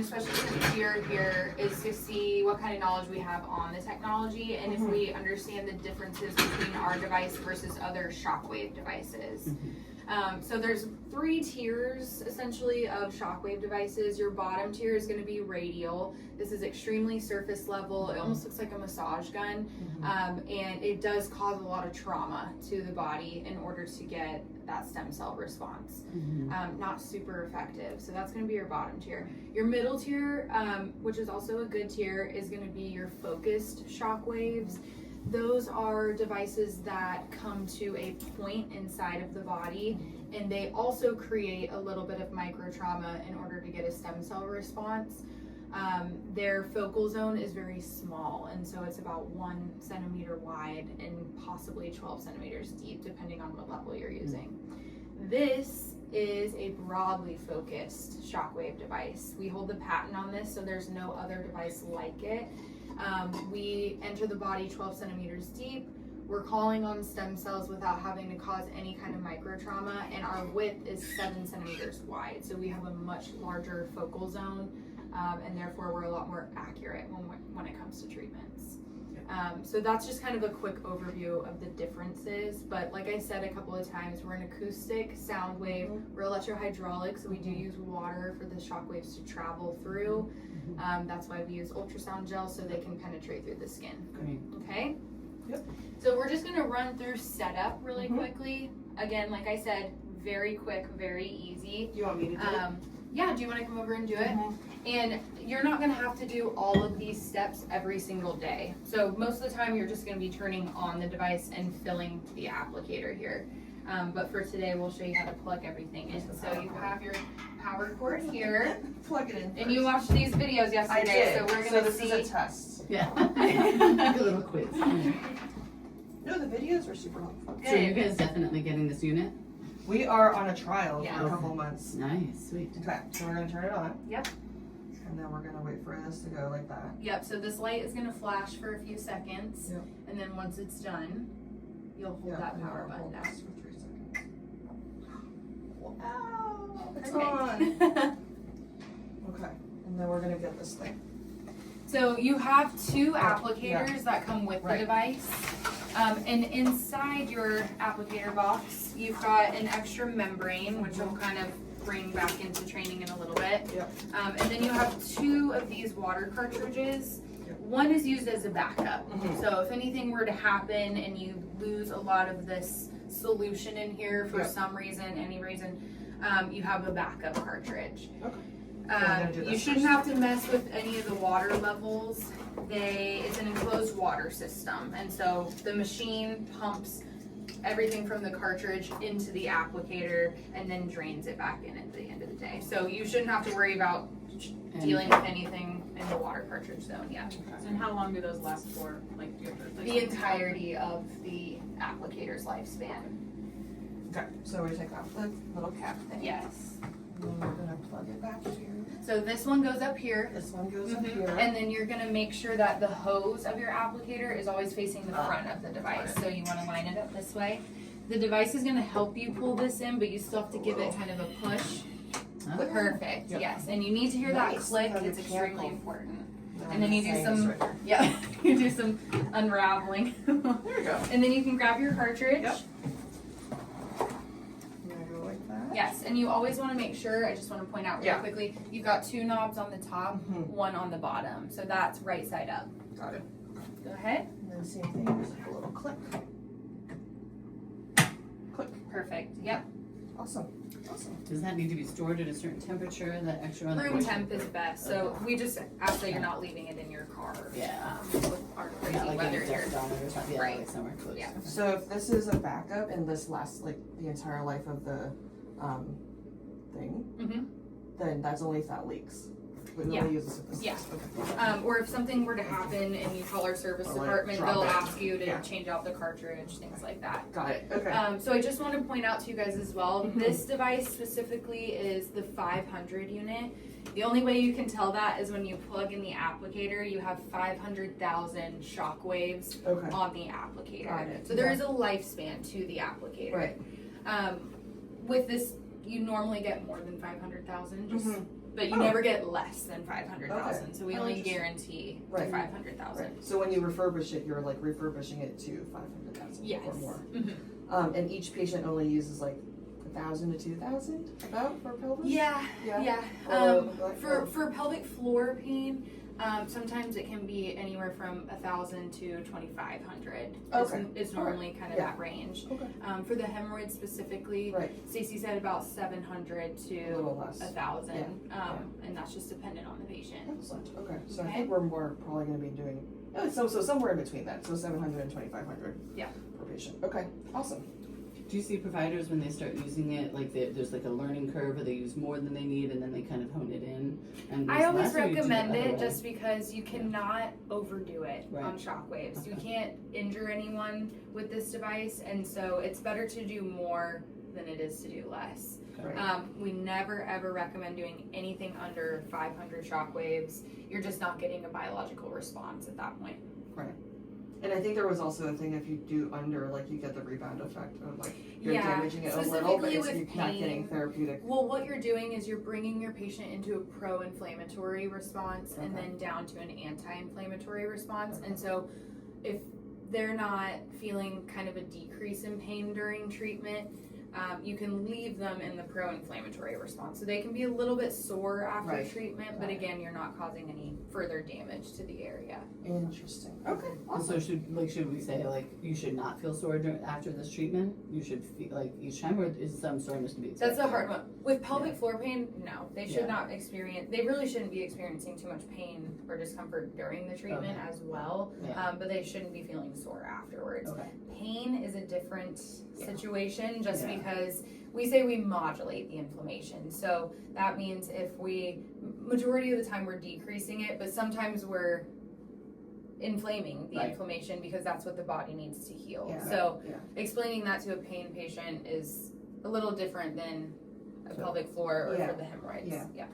especially since we are here, is to see what kind of knowledge we have on the technology and if we understand the differences between our device versus other SoftWave devices. So there's 3 tiers essentially of SoftWave devices. Your bottom tier is going to be radial. This is extremely surface level. It almost looks like a massage gun, and it does cause a lot of trauma to the body in order to get that stem cell response. Not super effective. So that's going to be your bottom tier. Your middle tier, which is also a good tier, is going to be your focused shockwaves. Those are devices that come to a point inside of the body, and they also create a little bit of micro trauma in order to get a stem cell response. Their focal zone is very small, and so it's about 1 centimeter wide and possibly 12 centimeters deep, depending on what level you're using. This is a broadly focused shockwave device. We hold the patent on this, so there's no other device like it. We enter the body 12 centimeters deep. We're calling on stem cells without having to cause any kind of micro trauma, and our width is 7 centimeters wide. So we have a much larger focal zone, and therefore we're a lot more accurate when it comes to treatments. So that's just kind of a quick overview of the differences. But like I said a couple of times, we're an acoustic sound wave. We're electrohydraulic, so we do use water for the shock waves to travel through. That's why we use ultrasound gel, so they can penetrate through the skin. Okay? Yep. So we're just gonna run through setup really quickly. Again, like I said, very quick, very easy. You want me to do it? Yeah, do you want to come over and do it? And you're not going to have to do all of these steps every single day. So most of the time you're just going to be turning on the device and filling the applicator here. But for today we'll show you how to plug everything in. So you have your power cord here. Plug it in first. And you watched these videos yesterday. I did. So we're going to this see. is a test. Yeah. A little quiz. No, the videos were super helpful. So you guys definitely getting this unit? We are on a trial Yeah. for a couple months. Nice, sweet. Okay, so we're gonna turn it on. Yep. And then we're gonna wait for this to go like that. Yep, so this light is going to flash for a few seconds. Yep. And then once it's done, you'll hold that and power I'll button hold down. this for 3 seconds. Wow, It's perfect. on. Okay, and then we're gonna get this thing. So you have 2 applicators that come with the Right. device. And inside your applicator box, you've got an extra membrane, which we'll kind of bring back into training in a little bit. Yep. And then you have 2 of these water cartridges. Yep. One is used as a backup. So if anything were to happen and you lose a lot of this solution in here for Yep. some reason, any reason, you have a backup cartridge. Okay. So we're gonna do You this shouldn't first. have to mess with any of the water levels. It's an enclosed water system, and so the machine pumps everything from the cartridge into the applicator and then drains it back in at the end of the day. So you shouldn't have to worry about dealing with anything in the water cartridge zone yet. And how long do those last for? Like, do you have to replace The them? entirety of the applicator's lifespan. Okay, so we take off the little cap thing. Yes. And then we're gonna plug it back here. So this one goes up here. This one goes up here. And then you're gonna make sure that the hose of your applicator is always facing the front of the device. So you wanna line it up this way. The device is gonna help you pull this in, but you still have to give it kind of a push. Perfect, Yep. yes. And you need to hear that Nice. click, Because it's it can't extremely go. important. And then you do Nice some, right there. yeah, you do some unraveling. There we go. And then you can grab your cartridge. Yep. I'm gonna go like that. Yes, and you always wanna make sure, I just wanna point out really Yeah. quickly, you've got 2 knobs on the top, Mhm. 1 on the bottom. So that's right side up. Got it. Go ahead. And then same thing, just like a little click. Click. Perfect, yep. Awesome. Awesome. Does that need to be stored at a certain temperature, that extra on the Room portion? temp is best, so we just ask that you're not leaving it in your car. Yeah. With our crazy Not like weather getting here. dumped on it or something, yeah, Right. like somewhere close. Yeah. So if this is a backup and this lasts like the entire life of the thing, Mhm. then that's only if that leaks. We Yeah. only use this if this Yeah. Okay. Or if something were to happen and you call our service Or, like, department, drop they'll it. ask you to Yeah. change out the cartridge, things like that. Got it. Okay. So I just want to point out to you guys as well, this device specifically is the 500 unit. The only way you can tell that is when you plug in the applicator, you have 500,000 shock waves Okay. on the applicator. Got it. So there Yeah. is a lifespan to the applicator. Right. With this, you normally get more than 500,000, just but you Oh. never get less than 500,000. Okay. So we Oh, only interesting. guarantee Right. to 500,000. Right. So when you refurbish it, you're like refurbishing it to 500,000 Yes. or more. Mhm. And each patient only uses like 1,000 to 2,000 about for pelvis. Yeah, Yeah. yeah. Or like- For pelvic floor pain, sometimes it can be anywhere from 1,000 to 2,500. Okay. Is normally kind of Yeah. that range. Okay. For the hemorrhoids specifically, Right. Stacey said about 700 A to little less. 1,000, and that's just dependent on the patient. Excellent. Okay. So I Okay. think we're more probably going to be doing so somewhere in between that. So 700 and 2,500. Yeah. Per patient. Okay. Awesome. Do you see providers when they start using it, like there's like a learning curve where they use more than they need and then they kind of hone it in? And I use always less, or you do recommend the other it way? just because you cannot overdo it Right. on shockwaves. You Okay. can't injure anyone with this device, and so it's better to do more than it is to do less. Right. We never ever recommend doing anything under 500 shockwaves. You're just not getting a biological response at that point. And I think there was also a thing if you do under, like you get the rebound effect of like you're Yeah, damaging it a little, specifically but with you're not getting pain. therapeutic. Well, what you're doing is you're bringing your patient into a pro-inflammatory response and Okay. then down to an anti-inflammatory response. Okay. And so if they're not feeling kind of a decrease in pain during treatment, you can leave them in the pro-inflammatory response. So they can be a little bit sore after Right. treatment, but again, you're not causing any further damage to the area. Interesting. Okay. And Awesome. so should we say like you should not feel sore after this treatment? You should feel like each time, or is some soreness to be expected? That's a hard one. With pelvic floor pain, no. They should Yeah. not experience, they really shouldn't be experiencing too much pain or discomfort during the treatment Okay. as well. Yeah. But they shouldn't be feeling sore afterwards. Okay. Pain is a different Yeah. situation just Yeah. because we say we modulate the inflammation. So that means if majority of the time we're decreasing it, but sometimes we're inflaming the Right. inflammation because that's what the body needs to heal. Yeah. So Yeah. explaining that to a pain patient is a little different than a So- pelvic floor or Yeah. for the hemorrhoids. Yeah.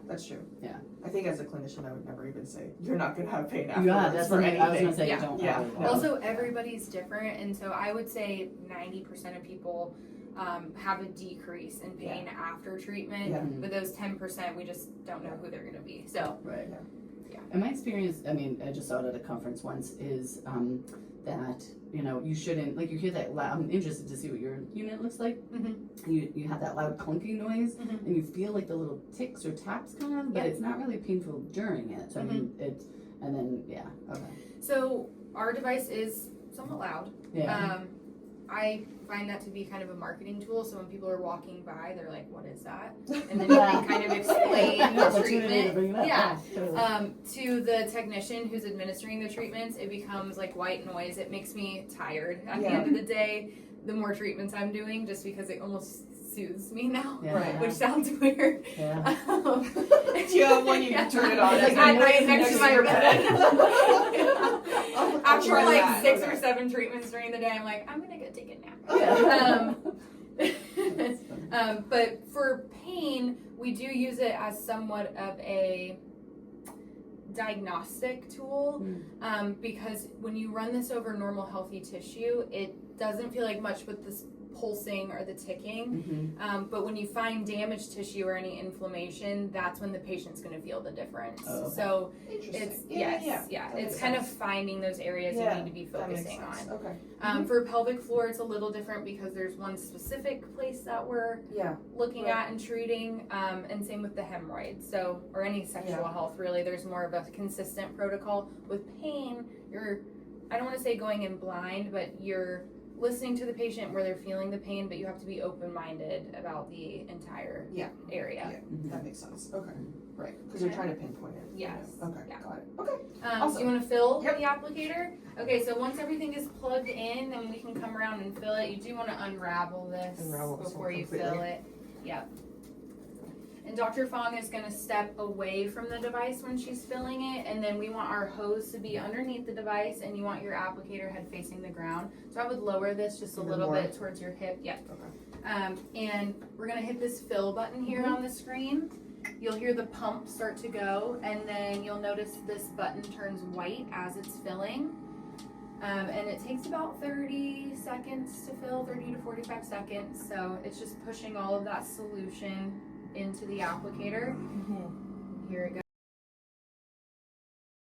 That's true. Yeah. I think as a clinician, I would never even say you're not going to have pain afterwards. Yeah, that's for what I was anything. gonna say. Yeah. Don't. Yeah. ever- No. Also, everybody's different, and so I would say 90% of people have a decrease in pain after treatment. Yeah. But those 10%, we just don't know who they're going to be. So, Right. Yeah. And my experience, I mean, I just saw it at a conference once, is that, you know, you shouldn't, like you hear that loud, I'm interested to see what your unit looks like. Mhm. You have that loud clunking noise, Mhm. and you feel like the little ticks or taps come on, but Yeah. it's not really painful during it. So I mean, it's, and then, okay. so our device is somewhat loud. Yeah. I find that to be kind of a marketing tool. So when people are walking by, they're like, "What is that?" And then you can kind of explain the Opportunity to bring treatment. it up. Yeah. Totally. To the technician who's administering the treatments, it becomes like white noise. It makes me tired at the Yeah. end of the day. The more treatments I'm doing, just because it almost soothes me now, Yeah. Right. which sounds weird. Yeah. Do you have one you can turn it on? Like It's at noise night next to my your bed. I'll After try like that. 6 Okay. or 7 treatments during the day, I'm like, I'm gonna go take a nap. Yeah. That's funny. But for pain, we do use it as somewhat of a diagnostic tool, because when you run this over normal healthy tissue, it doesn't feel like much with this pulsing or the ticking. But when you find damaged tissue or any inflammation, that's when the patient's going to feel the difference. Oh, okay. So Interesting. it's Yeah. That it's makes kind sense. of finding those areas Yeah, you need to be That makes focusing sense. on. Okay. For pelvic floor, it's a little different because there's one specific place that we're Yeah. looking Right. at and treating, and same with the hemorrhoids. So, or any sexual health, really, there's more of a consistent protocol. With pain, I don't want to say going in blind, but you're listening to the patient where they're feeling the pain, but you have to be open-minded about the entire area. That makes sense. Okay. Right. Because you're trying to pinpoint it. Yes. Okay. Yeah. Got it. Okay. Do you want to fill Yep. the applicator? Okay, so once everything is plugged in, then we can come around and fill it. You do want to unravel this Unravel this before one you completely. fill it. Yep. And Dr. Fong is going to step away from the device when she's filling it, and then we want our hose to be underneath the device, and you want your applicator head facing the ground. So I would lower this just a Even little more? bit towards your hip. Yep. Okay. And we're going to hit this fill button here on the screen. You'll hear the pump start to go, and then you'll notice this button turns white as it's filling. And it takes about 30 seconds to fill, 30 to 45 seconds. So it's just pushing all of that solution into the applicator. Here it